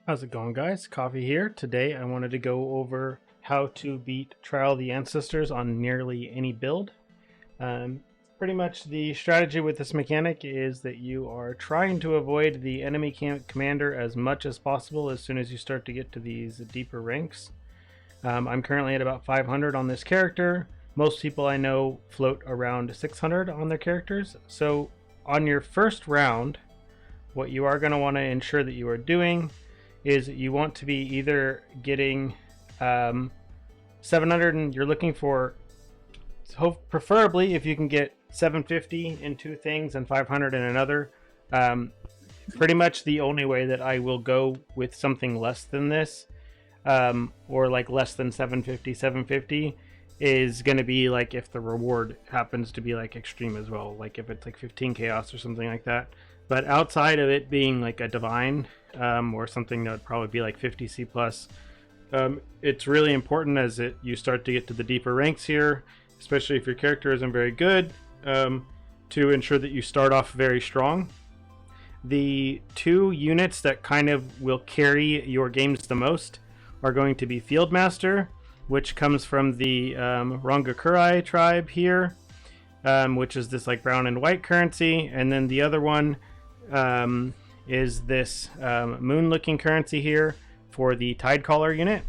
How's it going, guys? Coffee here. Today I wanted to go over how to beat Trial of the Ancestors on nearly any build. Pretty much the strategy with this mechanic is that you are trying to avoid the enemy commander as much as possible as soon as you start to get to these deeper ranks. I'm currently at about 500 on this character. Most people I know float around 600 on their characters. So on your first round, what you are going to want to ensure that you are doing is you want to be either getting 700 and you're looking for, preferably if you can get 750 in two things and 500 in another. Pretty much the only way that I will go with something less than this, or like less than 750 is going to be like if the reward happens to be like extreme as well, like if it's like 15 chaos or something like that. But outside of it being like a divine, or something that would probably be like 50 C+, it's really important as you start to get to the deeper ranks here, especially if your character isn't very good, to ensure that you start off very strong. The two units that kind of will carry your games the most are going to be Fieldmaster, which comes from the Rangakurai tribe here, which is this like brown and white currency, and then the other one is this moon looking currency here for the Tidecaller unit.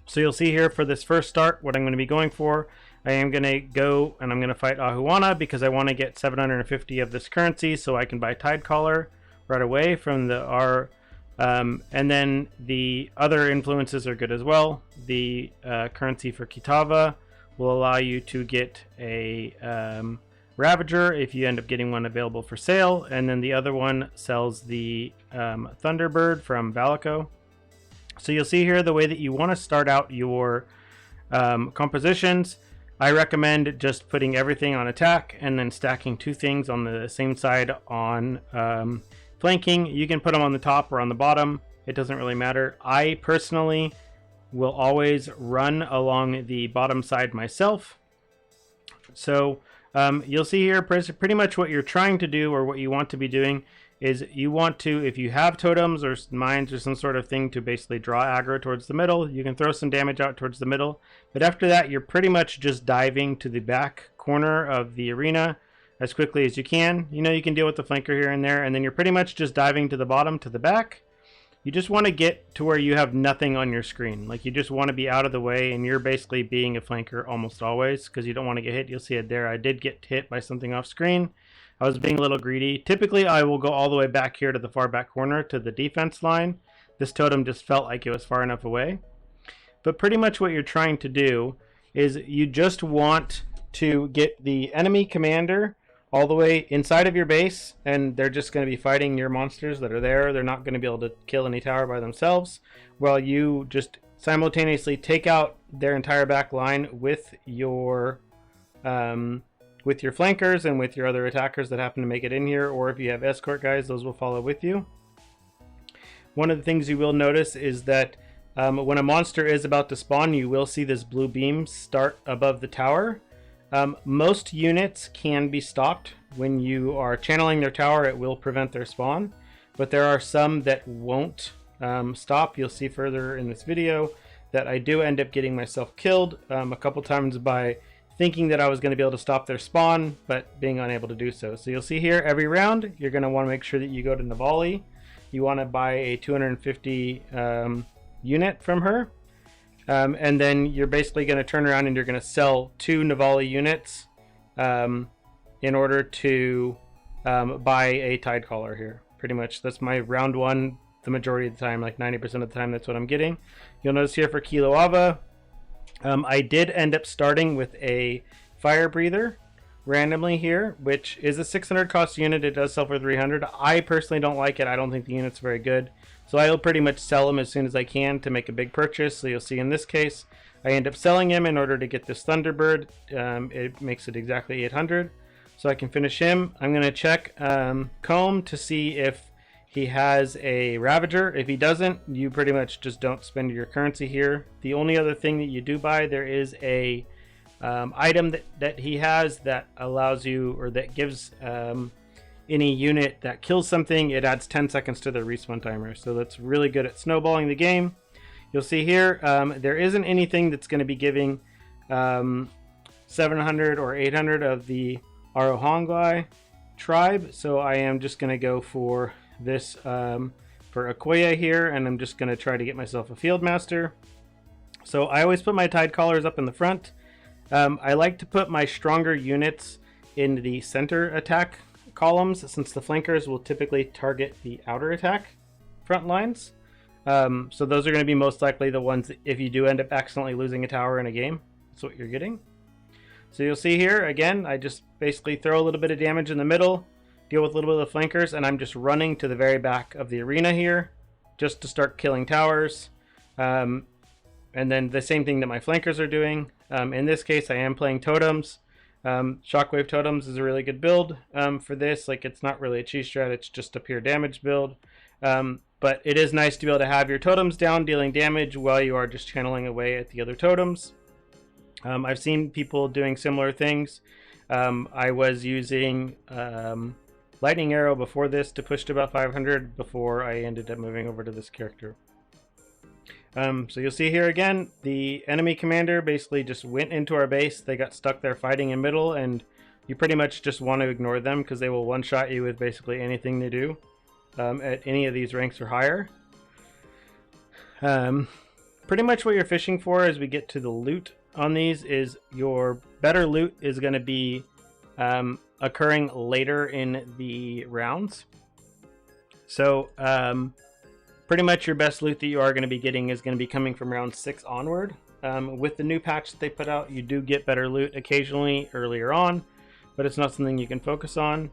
So you'll see here for this first start what I'm going to be going for. I am going to go and I'm going to fight Ahuana because I want to get 750 of this currency so I can buy Tidecaller right away from the R. And then the other influences are good as well. The currency for Kitava will allow you to get a Ravager if you end up getting one available for sale, and then the other one sells the Thunderbird from Valico. So you'll see here the way that you want to start out your compositions. I recommend just putting everything on attack and then stacking two things on the same side on flanking. You can put them on the top or on the bottom, it doesn't really matter. I personally will always run along the bottom side myself. So you'll see here pretty much what you're trying to do, or what you want to be doing, is you want to, if you have totems or mines or some sort of thing to basically draw aggro towards the middle, you can throw some damage out towards the middle. But after that, you're pretty much just diving to the back corner of the arena as quickly as you can. You know, you can deal with the flanker here and there, and then you're pretty much just diving to the bottom, to the back. You just want to get to where you have nothing on your screen. Like, you just want to be out of the way, and you're basically being a flanker almost always because you don't want to get hit. You'll see it there. I did get hit by something off screen. I was being a little greedy. Typically, I will go all the way back here to the far back corner to the defense line. This totem just felt like it was far enough away. But pretty much what you're trying to do is you just want to get the enemy commander all the way inside of your base, and they're just going to be fighting your monsters that are there. They're not going to be able to kill any tower by themselves, while you just simultaneously take out their entire back line with your flankers and with your other attackers that happen to make it in here, or if you have escort guys, those will follow with you. One of the things you will notice is that when a monster is about to spawn, you will see this blue beam start above the tower. Most units can be stopped. When you are channeling their tower, it will prevent their spawn, but there are some that won't stop. You'll see further in this video that I do end up getting myself killed a couple times by thinking that I was going to be able to stop their spawn, but being unable to do so. So you'll see here every round you're going to want to make sure that you go to Navali. You want to buy a 250 unit from her. And then you're basically going to turn around and you're going to sell 2 Navali units in order to buy a Tidecaller here. Pretty much that's my round one. The majority of the time, like 90% of the time, that's what I'm getting. You'll notice here for Kilo Ava, I did end up starting with a Fire Breather randomly here, which is a 600 cost unit. It does sell for 300. I personally don't like it. I don't think the unit's very good. So I'll pretty much sell them as soon as I can to make a big purchase. So you'll see in this case, I end up selling him in order to get this Thunderbird. It makes it exactly 800. So I can finish him. I'm going to check Kaom to see if he has a Ravager. If he doesn't, you pretty much just don't spend your currency here. The only other thing that you do buy, there is a item that he has that allows you, or that gives any unit that kills something, it adds 10 seconds to the respawn timer. So that's really good at snowballing the game. You'll see here, there isn't anything that's going to be giving 700 or 800 of the Ahuana tribe. So I am just going to go for this for Akoya here, and I'm just going to try to get myself a Fieldmaster. So I always put my Tidecallers up in the front. I like to put my stronger units in the center attack columns, since the flankers will typically target the outer attack front lines. So those are going to be most likely the ones that if you do end up accidentally losing a tower in a game, that's what you're getting. So you'll see here, again, I just basically throw a little bit of damage in the middle, deal with a little bit of the flankers, and I'm just running to the very back of the arena here just to start killing towers. And then the same thing that my flankers are doing. In this case, I am playing totems. Shockwave totems is a really good build for this. Like, it's not really a cheese strat, it's just a pure damage build. But it is nice to be able to have your totems down dealing damage while you are just channeling away at the other totems. I've seen people doing similar things. I was using Lightning Arrow before this to push to about 500 before I ended up moving over to this character. So you'll see here again, the enemy commander basically just went into our base. They got stuck there fighting in middle, and you pretty much just want to ignore them because they will one-shot you with basically anything they do at any of these ranks or higher. Pretty much what you're fishing for as we get to the loot on these is your better loot is going to be occurring later in the rounds. So pretty much your best loot that you are going to be getting is going to be coming from round 6 onward. With the new patch that they put out, you do get better loot occasionally earlier on, but it's not something you can focus on.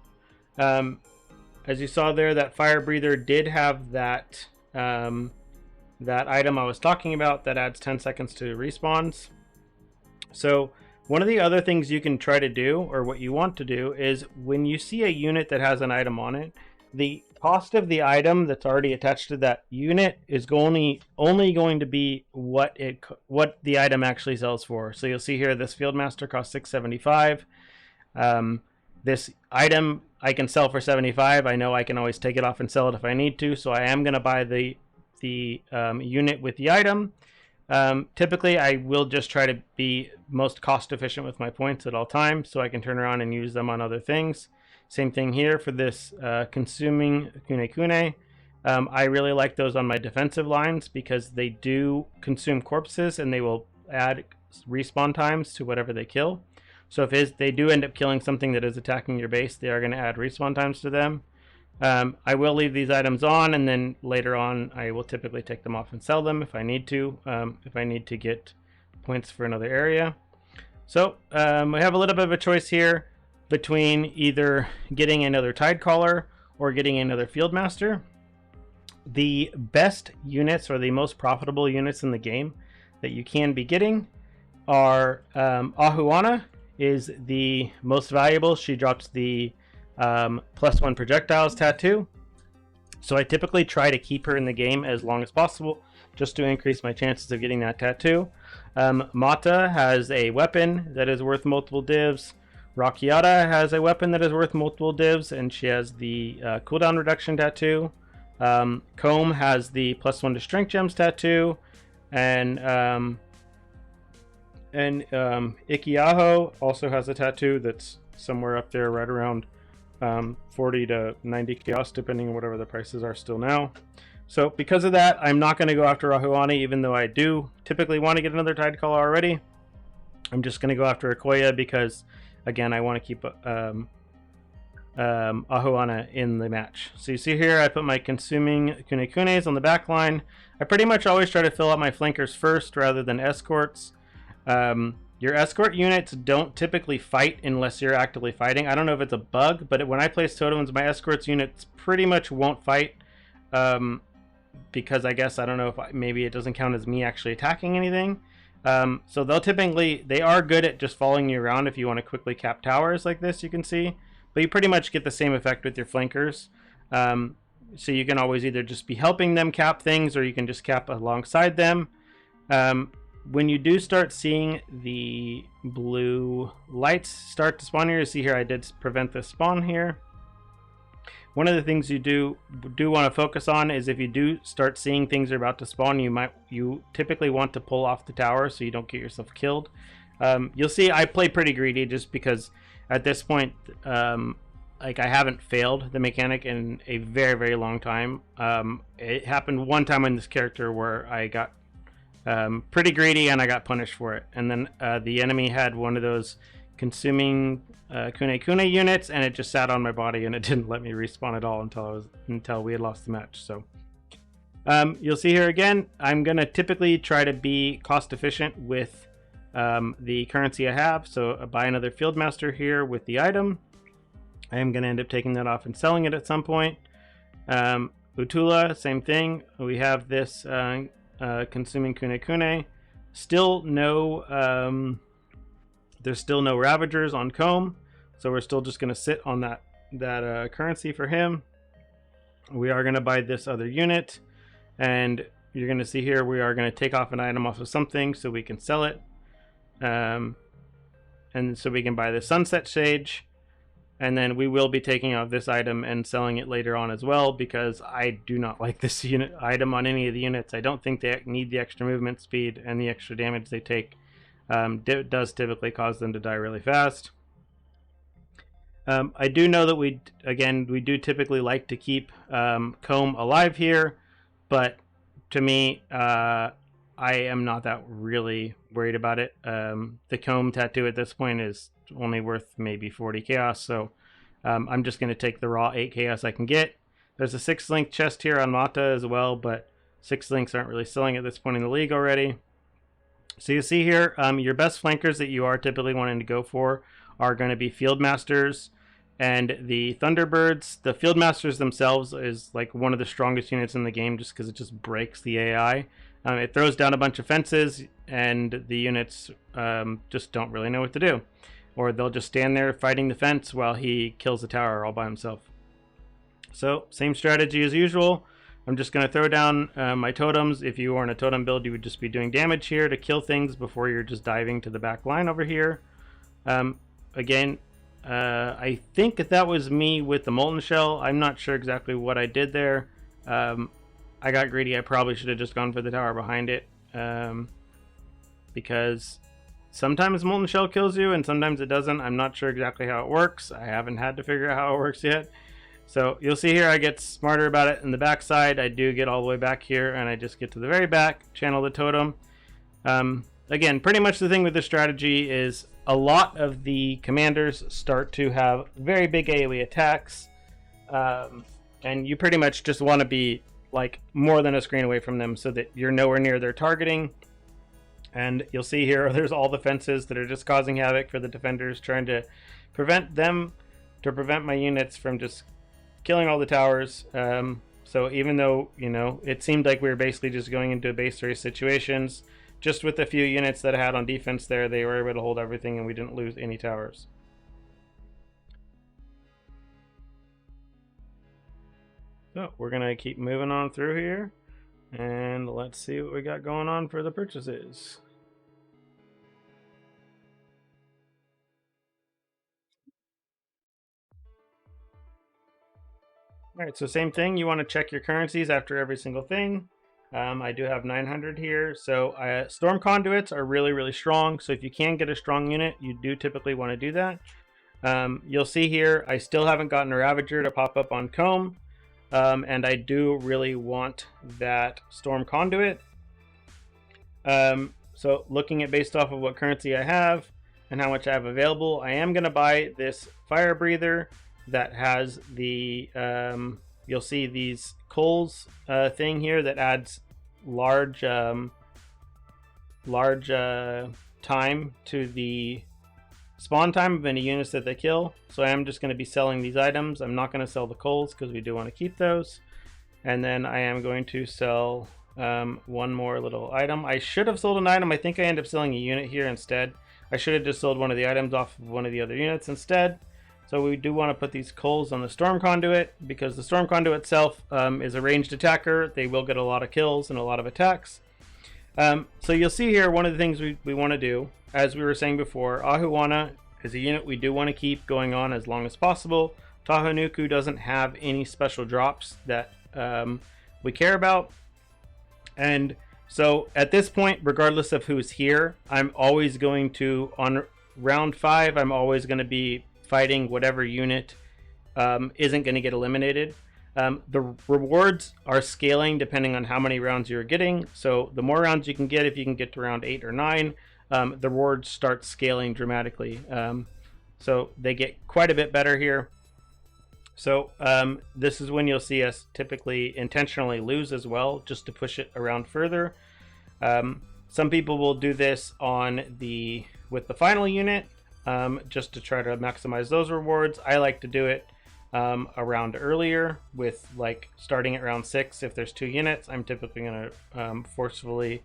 As you saw there, that fire breather did have that that item I was talking about that adds 10 seconds to respawns. So one of the other things you can try to do, or what you want to do, is when you see a unit that has an item on it, the cost of the item that's already attached to that unit is only going to be what the item actually sells for. So you'll see here this Fieldmaster costs 675. This item I can sell for 75. I know I can always take it off and sell it if I need to, so I am going to buy the unit with the item. Typically I will just try to be most cost efficient with my points at all times so I can turn around and use them on other things. Same thing here for this consuming Kune. I really like those on my defensive lines because they do consume corpses and they will add respawn times to whatever they kill. So if they do end up killing something that is attacking your base, they are going to add respawn times to them. I will leave these items on, and then later on I will typically take them off and sell them if I need to, if I need to get points for another area. So we have a little bit of a choice here between either getting another Tidecaller or getting another Fieldmaster. The best units, or the most profitable units in the game that you can be getting, are Ahuana is the most valuable. She drops the +1 projectiles tattoo. So I typically try to keep her in the game as long as possible just to increase my chances of getting that tattoo. Maata has a weapon that is worth multiple divs. Rakiata has a weapon that is worth multiple divs, and she has the cooldown reduction tattoo. Kaom has the +1 to strength gems tattoo, and Ikiaho also has a tattoo that's somewhere up there, right around 40 to 90 chaos, depending on whatever the prices are still now. So because of that, I'm not going to go after Ahuana, even though I do typically want to get another Tidecaller already. I'm just going to go after Akoya because, again, I want to keep Ahuana in the match. So you see here, I put my consuming Kunekunes on the back line. I pretty much always try to fill out my flankers first rather than escorts. Your escort units don't typically fight unless you're actively fighting. I don't know if it's a bug, but when I place totems, my escorts units pretty much won't fight. Because I guess, I don't know if maybe it doesn't count as me actually attacking anything. So they are good at just following you around if you want to quickly cap towers like this, you can see. But you pretty much get the same effect with your flankers. So you can always either just be helping them cap things, or you can just cap alongside them. When you do start seeing the blue lights start to spawn here, you see here I did prevent this spawn here. one of the things you do want to focus on is if you do start seeing things are about to spawn, you typically want to pull off the tower so you don't get yourself killed. You'll see I play pretty greedy just because at this point, like I haven't failed the mechanic in a very, very long time. It happened one time in this character where I got pretty greedy and I got punished for it. And then the enemy had one of those consuming Kune units, and it just sat on my body and it didn't let me respawn at all until we had lost the match. So you'll see here again, I'm gonna typically try to be cost efficient with the currency I have. So I buy another Fieldmaster here with the item. I am gonna end up taking that off and selling it at some point. Utula, same thing. We have this consuming Kune. Still no there's still no Ravagers on Kaom, so we're still just going to sit on that currency for him. We are going to buy this other unit, and you're going to see here we are going to take off an item off of something so we can sell it, and so we can buy the Sunset Sage, and then we will be taking off this item and selling it later on as well, because I do not like this item on any of the units. I don't think they need the extra movement speed and the extra damage they take. Does typically cause them to die really fast. I do know that we do typically like to keep Kaom alive here, but to me, I am not that really worried about it. The Kaom tattoo at this point is only worth maybe 40 chaos, so I'm just going to take the raw 8 chaos I can get. There's a 6-link chest here on Maata as well, but 6 links aren't really selling at this point in the league already. So you see here, your best flankers that you are typically wanting to go for are going to be Fieldmasters and the Thunderbirds. The Fieldmasters themselves is like one of the strongest units in the game just because it just breaks the AI. It throws down a bunch of fences, and the units just don't really know what to do. Or they'll just stand there fighting the fence while he kills the tower all by himself. So, same strategy as usual. I'm just going to throw down my totems. If you were in a totem build, you would just be doing damage here to kill things before you're just diving to the back line over here. Again, I think that was me with the Molten Shell. I'm not sure exactly what I did there. I got greedy. I probably should have just gone for the tower behind it. Because sometimes Molten Shell kills you and sometimes it doesn't. I'm not sure exactly how it works. I haven't had to figure out how it works yet. So you'll see here I get smarter about it in the backside. I do get all the way back here, and I just get to the very back, channel the totem. Again, pretty much the thing with this strategy is a lot of the commanders start to have very big AoE attacks, and you pretty much just want to be like more than a screen away from them so that you're nowhere near their targeting. And you'll see here there's all the fences that are just causing havoc for the defenders, trying to prevent my units from just killing all the towers. So even though, you know, it seemed like we were basically just going into base race situations, just with the few units that I had on defense there, they were able to hold everything and we didn't lose any towers. So we're going to keep moving on through here, and let's see what we got going on for the purchases. Alright, so same thing, you want to check your currencies after every single thing. I do have 900 here, so storm conduits are really, really strong, so if you can get a strong unit, you do typically want to do that. You'll see here, I still haven't gotten a Ravager to pop up on Kaom, and I do really want that storm conduit. So looking at based off of what currency I have and how much I have available, I am going to buy this fire breather that has the you'll see these coals thing here that adds large time to the spawn time of any units that they kill. So I am just going to be selling these items. I'm not going to sell the coals because we do want to keep those. And then I am going to sell one more little item. I should have sold an item. I think I end up selling a unit here instead. I should have just sold one of the items off of one of the other units instead. So we do want to put these coals on the storm conduit because the storm conduit itself is a ranged attacker. They will get a lot of kills and a lot of attacks. So you'll see here one of the things we want to do, as we were saying before, Ahuana is a unit we do want to keep going on as long as possible. Tahanuku doesn't have any special drops that we care about. And so at this point, regardless of who's here, I'm always going to, on round 5, I'm always going to be fighting whatever unit isn't going to get eliminated. The rewards are scaling depending on how many rounds you're getting. So the more rounds you can get, if you can get to round 8 or 9, the rewards start scaling dramatically. So they get quite a bit better here. So this is when you'll see us typically intentionally lose as well, just to push it around further. Some people will do this with the final unit, just to try to maximize those rewards. I like to do it around earlier, with like starting at round 6. If there's 2 units, I'm typically going to forcefully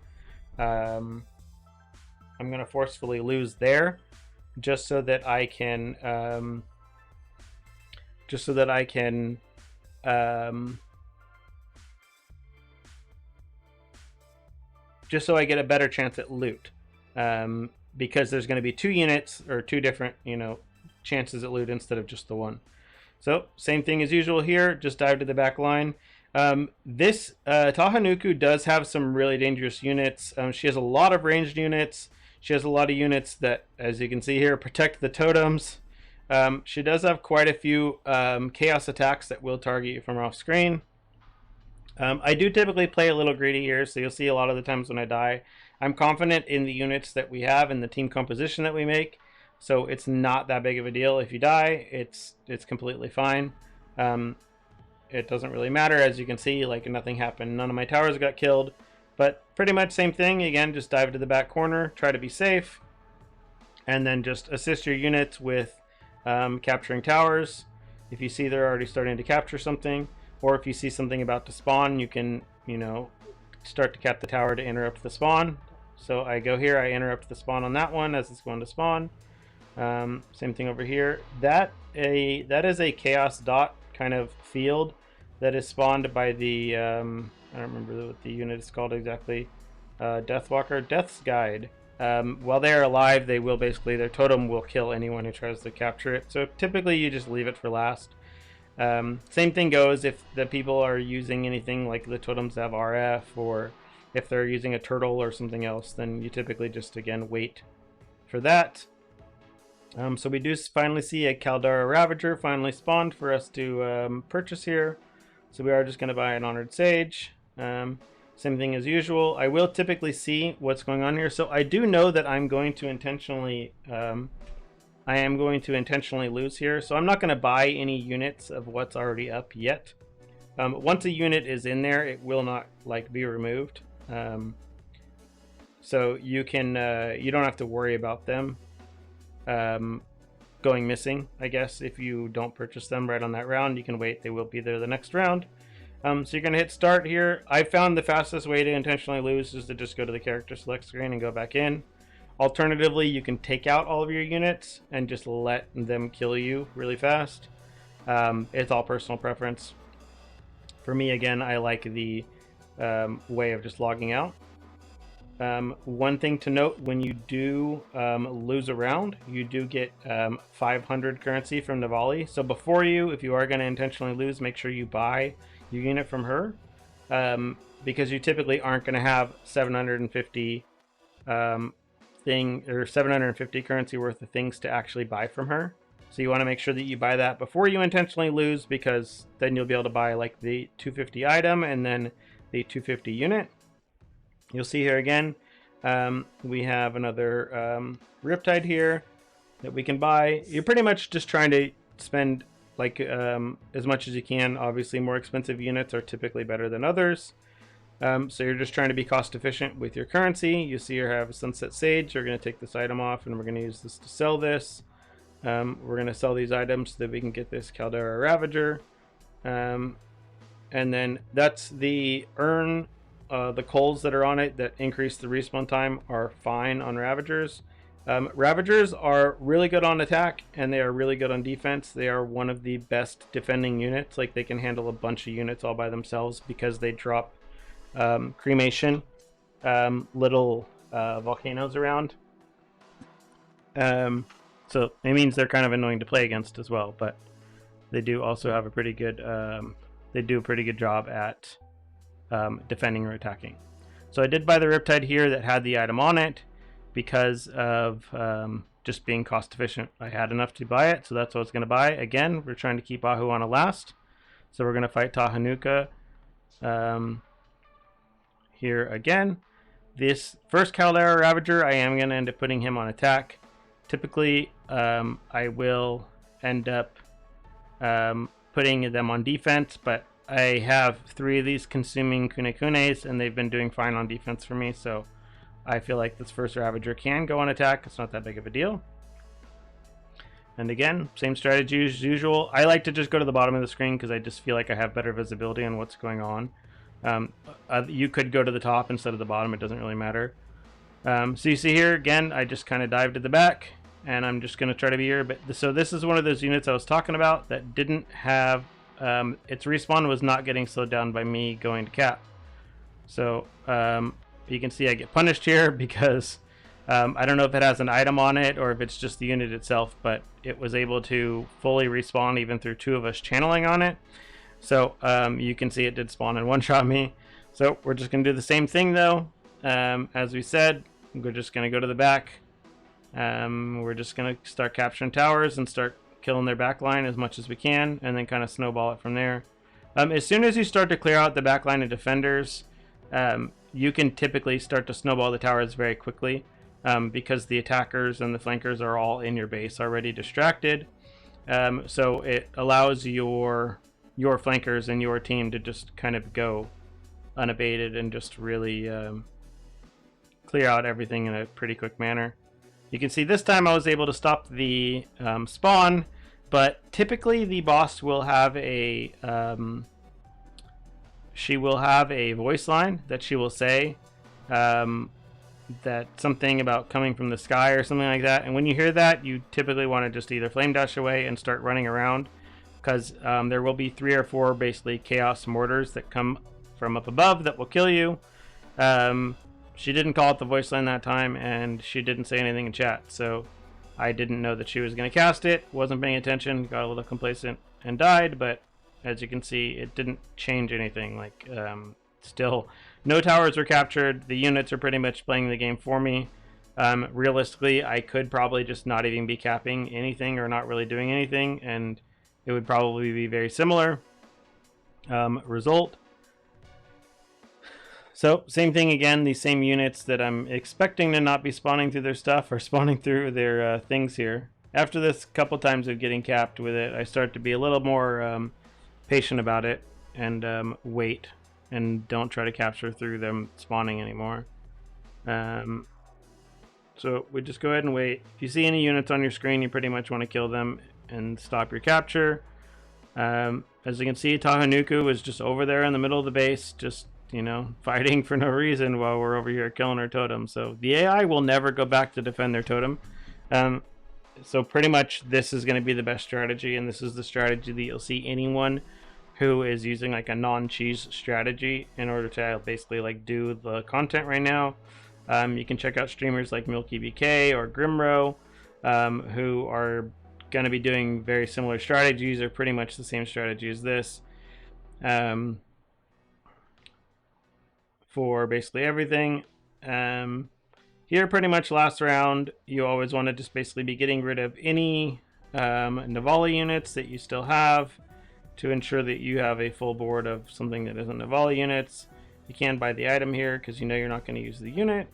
lose there, just so that I can just so I get a better chance at loot, because there's going to be 2 units or 2 different, chances at loot instead of just the one. So same thing as usual here, just dive to the back line. This Tahanuku does have some really dangerous units. She has a lot of ranged units. She has a lot of units that, as you can see here, protect the totems. She does have quite a few chaos attacks that will target you from off screen. I do typically play a little greedy here, so you'll see a lot of the times when I die, I'm confident in the units that we have and the team composition that we make, so it's not that big of a deal. If you die, it's completely fine. It doesn't really matter. As you can see, like, nothing happened. None of my towers got killed, but pretty much same thing. Again, just dive to the back corner, try to be safe, and then just assist your units with capturing towers. If you see they're already starting to capture something, or if you see something about to spawn, you can, start to cap the tower to interrupt the spawn. So I go here, I interrupt the spawn on that one as it's going to spawn. Same thing over here. That is a chaos dot kind of field that is spawned by the I don't remember what the unit is called exactly. Deathwalker, Death's Guide. While they are alive, their totem will kill anyone who tries to capture it. So typically you just leave it for last. Same thing goes if the people are using anything like the totems have RF, or if they're using a turtle or something else, then you typically just, again, wait for that. So we do finally see a Caldera Ravager finally spawned for us to purchase here. So we are just going to buy an Honored Sage. Same thing as usual. I will typically see what's going on here. So I do know that I'm going to intentionally lose here. So I'm not going to buy any units of what's already up yet. Once a unit is in there, it will not be removed. So you don't have to worry about them going missing, I guess. If you don't purchase them right on that round, you can wait. They will be there the next round. So you're going to hit start here. I found the fastest way to intentionally lose is to just go to the character select screen and go back in. Alternatively, you can take out all of your units and just let them kill you really fast. It's all personal preference. For me, again, I like the way of just logging out. One thing to note, when you do lose a round, you do get 500 currency from Navali. So before if you are going to intentionally lose, make sure you buy your unit from her, because you typically aren't going to have 750 750 currency worth of things to actually buy from her. So you want to make sure that you buy that before you intentionally lose, because then you'll be able to buy like the 250 item and then the 250 unit. You'll see here again, we have another Riptide here that we can buy. You're pretty much just trying to spend as much as you can. Obviously, more expensive units are typically better than others. So you're just trying to be cost efficient with your currency. You see here I have a Sunset Sage. We're going to take this item off and we're going to use this to sell this. We're going to sell these items so that we can get this Caldera Ravager. And then that's the urn. The coals that are on it that increase the respawn time are fine on Ravagers. Ravagers are really good on attack and they are really good on defense. They are one of the best defending units. Like, they can handle a bunch of units all by themselves because they drop cremation, little volcanoes around. So it means they're kind of annoying to play against as well, but they do also have a pretty good they do a pretty good job at defending or attacking. So I did buy the Riptide here that had the item on it because of just being cost efficient. I had enough to buy it, so that's what I was going to buy. Again, we're trying to keep Ahuana last, so we're going to fight Tahanuka here again. This first Caldera Ravager, I am going to end up putting him on attack. Typically, I will end up putting them on defense, but I have 3 of these consuming Kunekunes, and they've been doing fine on defense for me, so I feel like this first Ravager can go on attack. It's not that big of a deal. And again, same strategy as usual. I like to just go to the bottom of the screen because I just feel like I have better visibility on what's going on. You could go to the top instead of the bottom. It doesn't really matter. So you see here, again, I just kind of dived to the back, and I'm just going to try to be here. But so this is one of those units I was talking about that didn't have... its respawn was not getting slowed down by me going to cap. So you can see I get punished here because I don't know if it has an item on it or if it's just the unit itself, but it was able to fully respawn even through 2 of us channeling on it. So you can see it did spawn and one-shot me. So we're just going to do the same thing though. As we said, we're just going to go to the back. We're just going to start capturing towers and start killing their back line as much as we can, and then kind of snowball it from there. As soon as you start to clear out the back line of defenders, you can typically start to snowball the towers very quickly because the attackers and the flankers are all in your base already distracted. So it allows your flankers and your team to just kind of go unabated and just really clear out everything in a pretty quick manner. You can see this time I was able to stop the spawn, but typically the boss will have a she will have a voice line that she will say that something about coming from the sky or something like that. And when you hear that, you typically want to just either flame dash away and start running around, because there will be 3 or 4 basically chaos mortars that come from up above that will kill you. She didn't call it the voice line that time, and she didn't say anything in chat, so I didn't know that she was going to cast it. Wasn't paying attention, got a little complacent and died, but as you can see, it didn't change anything. Like, still, no towers were captured. The units are pretty much playing the game for me. Realistically, I could probably just not even be capping anything or not really doing anything, and it would probably be very similar result. So, same thing again, these same units that I'm expecting to not be spawning through their stuff are spawning through their things here. After this couple times of getting capped with it, I start to be a little more patient about it and wait and don't try to capture through them spawning anymore. So we just go ahead and wait. If you see any units on your screen, you pretty much want to kill them and stop your capture. As you can see, Tahanuku was just over there in the middle of the base, just, you know, fighting for no reason while we're over here killing our totem. So the AI will never go back to defend their totem. So pretty much this is going to be the best strategy, and this is the strategy that you'll see anyone who is using like a non-cheese strategy in order to basically like do the content right now. You can check out streamers like Milky BK or Grimro, who are going to be doing very similar strategies, or pretty much the same strategy as this, for basically everything. Here, pretty much last round, you always want to just basically be getting rid of any Navali units that you still have to ensure that you have a full board of something that isn't Navali units. You can buy the item here because you know you're not going to use the unit.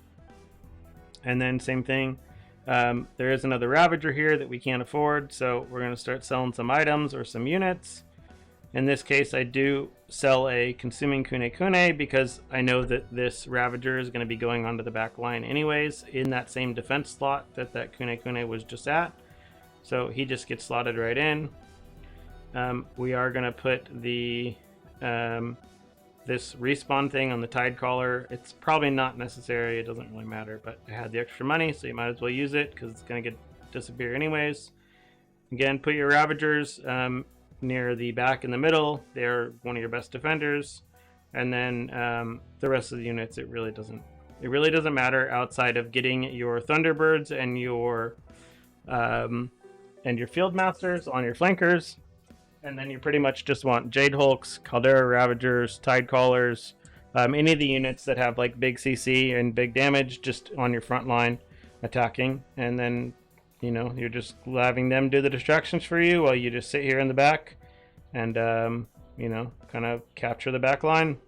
And then same thing, there is another Ravager here that we can't afford, so we're going to start selling some items or some units. In this case, I do sell a consuming Kune because I know that this Ravager is going to be going onto the back line anyways in that same defense slot that Kune was just at. So he just gets slotted right in. We are going to put the this respawn thing on the Tidecaller. It's probably not necessary, it doesn't really matter, but I had the extra money, so you might as well use it because it's going to disappear anyways. Again, put your Ravagers near the back in the middle. They're one of your best defenders, and then the rest of the units, it really doesn't matter outside of getting your Thunderbirds and your Fieldmasters on your flankers, And then you pretty much just want Jade Hulks, Caldera Ravagers, Tidecallers, any of the units that have like big CC and big damage just on your front line attacking. And then, you know, you're just having them do the distractions for you while you just sit here in the back and, you know, kind of capture the back line.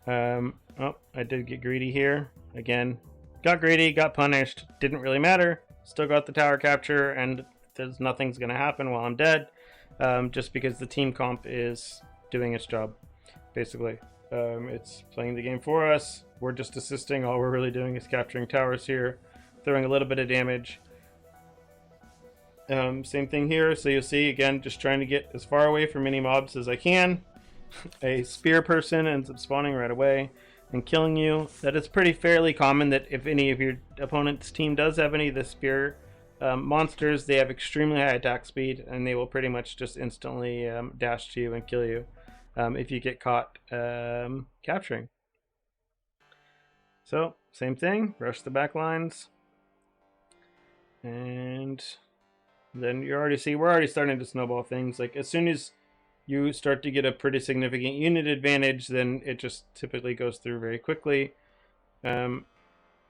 Oh, I did get greedy here. Again, got greedy, got punished. Didn't really matter. Still got the tower capture, and there's nothing's going to happen while I'm dead. Just because the team comp is doing its job, basically. It's playing the game for us. We're just assisting. All we're really doing is capturing towers here, throwing a little bit of damage. Same thing here. So you'll see, again, just trying to get as far away from any mobs as I can. A spear person ends up spawning right away and killing you. That is pretty fairly common that if any of your opponent's team does have any of the spear monsters, they have extremely high attack speed and they will pretty much just instantly dash to you and kill you if you get caught capturing. So same thing, rush the back lines, and then you already see we're already starting to snowball things. Like as soon as you start to get a pretty significant unit advantage, then it just typically goes through very quickly.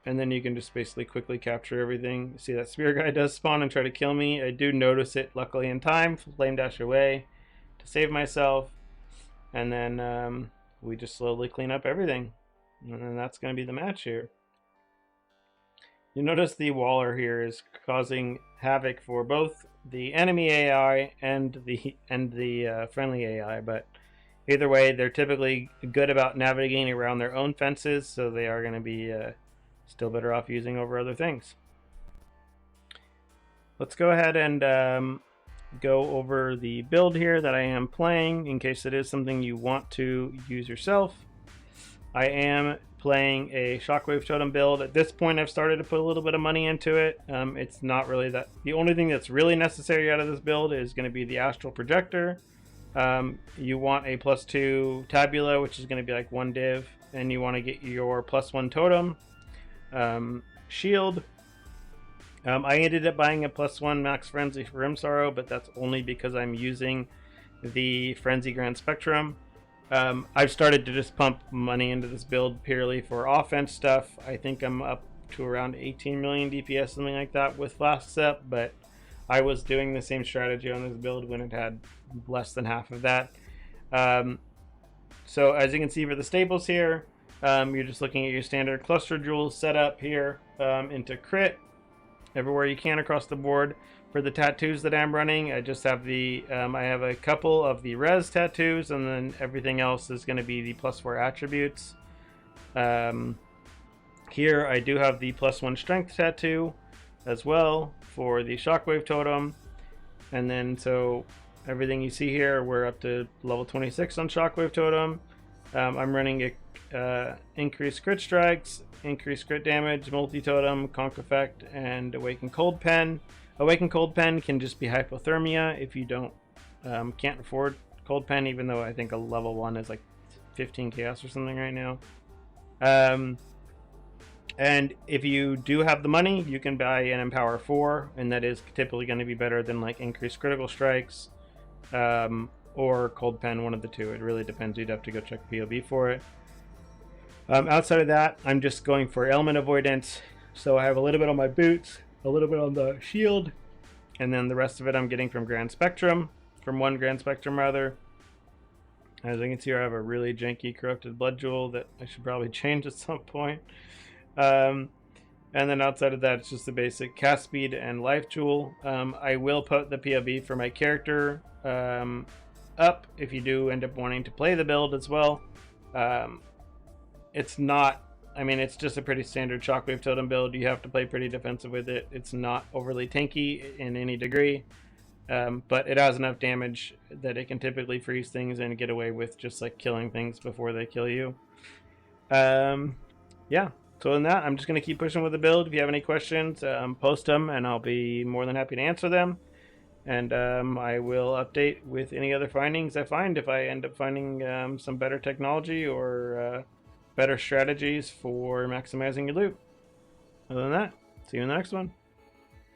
And then you can just basically quickly capture everything. See that spear guy does spawn and try to kill me. I do notice it luckily in time, flame dash away to save myself. And then we just slowly clean up everything. And then that's going to be the match here. You notice the Waller here is causing havoc for both the enemy AI and the friendly AI, but either way, they're typically good about navigating around their own fences, so they are going to be still better off using over other things. Let's go ahead and go over the build here that I am playing in case it is something you want to use yourself. I am playing a Shockwave totem build. At this point, I've started to put a little bit of money into it. It's not really that. The only thing that's really necessary out of this build is going to be the astral projector. You want a +2 tabula, which is going to be like 1 div, and you want to get your +1 totem shield. I ended up buying a +1 max frenzy for Rimsorrow, but that's only because I'm using the frenzy grand spectrum. I've started to just pump money into this build purely for offense stuff. I think I'm up to around 18 million DPS, something like that, with Flask Up, but I was doing the same strategy on this build when it had less than half of that. So as you can see for the staples here, you're just looking at your standard cluster jewels setup here into crit everywhere you can across the board. For the tattoos that I'm running, I just have the I have a couple of the res tattoos, and then everything else is going to be the +4 attributes. Here I do have the +1 strength tattoo as well for the Shockwave totem, and then so everything you see here, we're up to level 26 on Shockwave totem. I'm running increased crit strikes, increased crit damage, multi-totem, conk effect, and Awaken Cold Pen. Awaken Cold Pen can just be hypothermia if you don't can't afford Cold Pen, even though I think a level 1 is like 15 chaos or something right now. And if you do have the money, you can buy an Empower 4, and that is typically going to be better than like increased critical strikes or Cold Pen, one of the two. It really depends. You'd have to go check POB for it. Outside of that, I'm just going for element avoidance. So I have a little bit on my boots, a little bit on the shield, and then the rest of it I'm getting from Grand Spectrum, from one Grand Spectrum rather. As you can see, I have a really janky corrupted blood jewel that I should probably change at some point. And then outside of that, it's just the basic cast speed and life jewel. I will put the POB for my character up if you do end up wanting to play the build as well. It's not, I mean, it's just a pretty standard Shockwave totem build. You have to play pretty defensive with it. It's not overly tanky in any degree, but it has enough damage that it can typically freeze things and get away with just like killing things before they kill you. Yeah, so in that, I'm just going to keep pushing with the build. If you have any questions, post them and I'll be more than happy to answer them. And I will update with any other findings I find if I end up finding some better technology or better strategies for maximizing your loot. Other than that, see you in the next one.